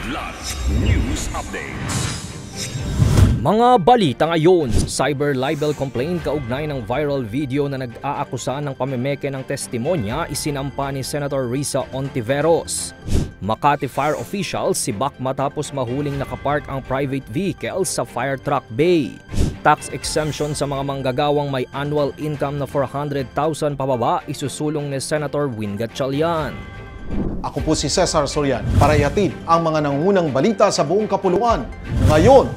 Kidlat News Updates. Mga balita ngayon, cyber libel complaint kaugnay ng viral video na nag-aakusa ng pamemeke ng testimonya isinampa ni Senator Risa Hontiveros. Makati Fire officials sibak matapos mahuling nakapark ang private vehicle sa fire truck bay. Tax exemption sa mga manggagawang may annual income na 400,000 pababa isusulong ni Senator Win Gatchalian. Ako po si Cesar Sorian para ihatid ang mga nangungunang balita sa buong kapuluan. Ngayon,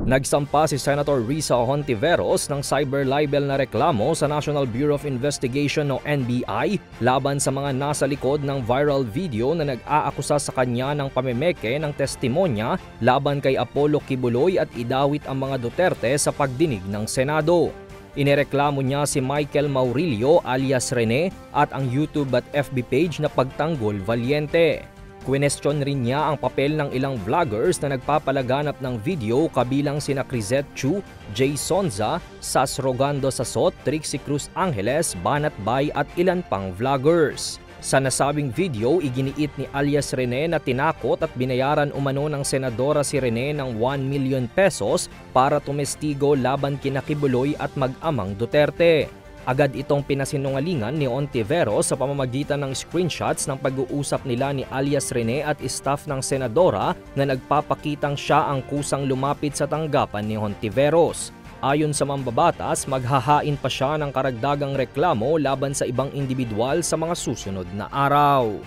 nagsampa si Senator Risa Hontiveros ng cyber libel na reklamo sa National Bureau of Investigation o NBI laban sa mga nasa likod ng viral video na nag-aakusa sa kanya ng pamemeke ng testimonya laban kay Apollo Kibuloy at idawit ang mga Duterte sa pagdinig ng Senado. Inireklamo niya si Michael Maurilio alias Rene at ang YouTube at FB page na Pagtanggol Valiente. Question rin niya ang papel ng ilang vloggers na nagpapalaganap ng video kabilang sina Crisette Chu, Jay Sonza, Sas Rogando Sasot, Trixie Cruz Angeles, Banat Bay at ilan pang vloggers. Sa nasabing video, iginiit ni alias Rene na tinakot at binayaran umano ng senadora si Rene ng 1 million pesos para tumestigo laban kina Kibuloy at mag-amang Duterte. Agad itong pinasinungalingan ni Hontiveros sa pamamagitan ng screenshots ng pag-uusap nila ni alias Rene at staff ng senadora na nagpapakitang siya ang kusang lumapit sa tanggapan ni Hontiveros. Ayon sa mambabatas, maghahain pa siya ng karagdagang reklamo laban sa ibang individual sa mga susunod na araw.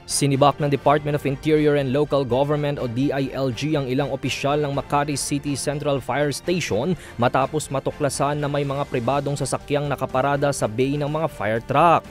Sinibak ng Department of Interior and Local Government o DILG ang ilang opisyal ng Makati City Central Fire Station matapos matuklasan na may mga pribadong sasakyang nakaparada sa bay ng mga fire truck.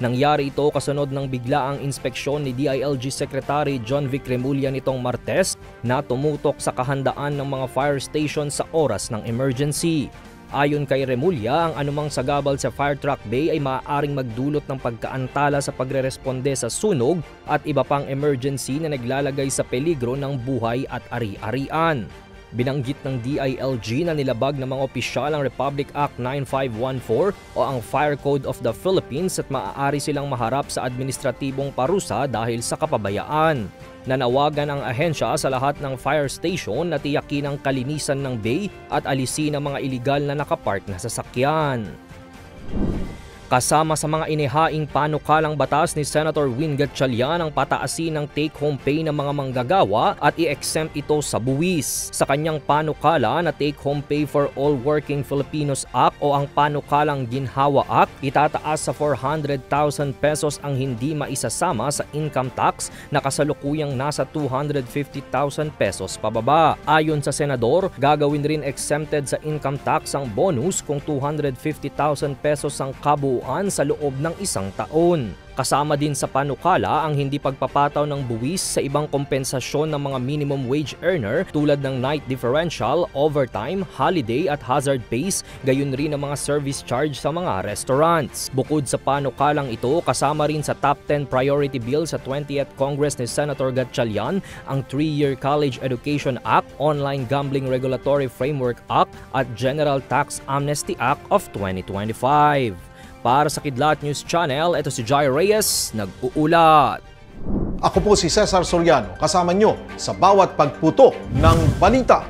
Nangyari ito kasunod ng biglaang inspeksyon ni DILG Secretary John Vic Remulla nitong Martes na tumutok sa kahandaan ng mga fire station sa oras ng emergency. Ayon kay Remulla, ang anumang sagabal sa fire truck bay ay maaaring magdulot ng pagkaantala sa pagreresponde sa sunog at iba pang emergency na naglalagay sa peligro ng buhay at ari-arian. Binanggit ng DILG na nilabag ng mga opisyal ang Republic Act 9514 o ang Fire Code of the Philippines at maaari silang maharap sa administratibong parusa dahil sa kapabayaan. Nanawagan ang ahensya sa lahat ng fire station na tiyakin ang kalinisan ng bay at alisin ang mga iligal na nakapark na sasakyan. Kasama sa mga inihaing panukalang batas ni Senator Win Gatchalian ang pataasin ng take-home pay ng mga manggagawa at i-exempt ito sa buwis. Sa kanyang panukala na Take-Home Pay for All Working Filipinos Act o ang panukalang Ginhawa Act, itataas sa 400,000 pesos ang hindi maisasama sa income tax na kasalukuyang nasa 250,000 pesos pababa. Ayon sa senador, gagawin rin exempted sa income tax ang bonus kung 250,000 pesos ang kabuuan sa loob ng isang taon. Kasama din sa panukala ang hindi pagpapataw ng buwis sa ibang kompensasyon ng mga minimum wage earner tulad ng night differential, overtime, holiday at hazard pays, gayon rin ang mga service charge sa mga restaurants. Bukod sa panukalang ito, kasama rin sa top 10 priority bill sa 20th Congress ni Senator Gatchalian ang 3-Year College Education Act, Online Gambling Regulatory Framework Act at General Tax Amnesty Act of 2025. Para sa Kidlat News Channel, ito si Jai Reyes, nag-uulat. ako po si Cesar Soriano, kasama nyo sa bawat pagputo ng balita.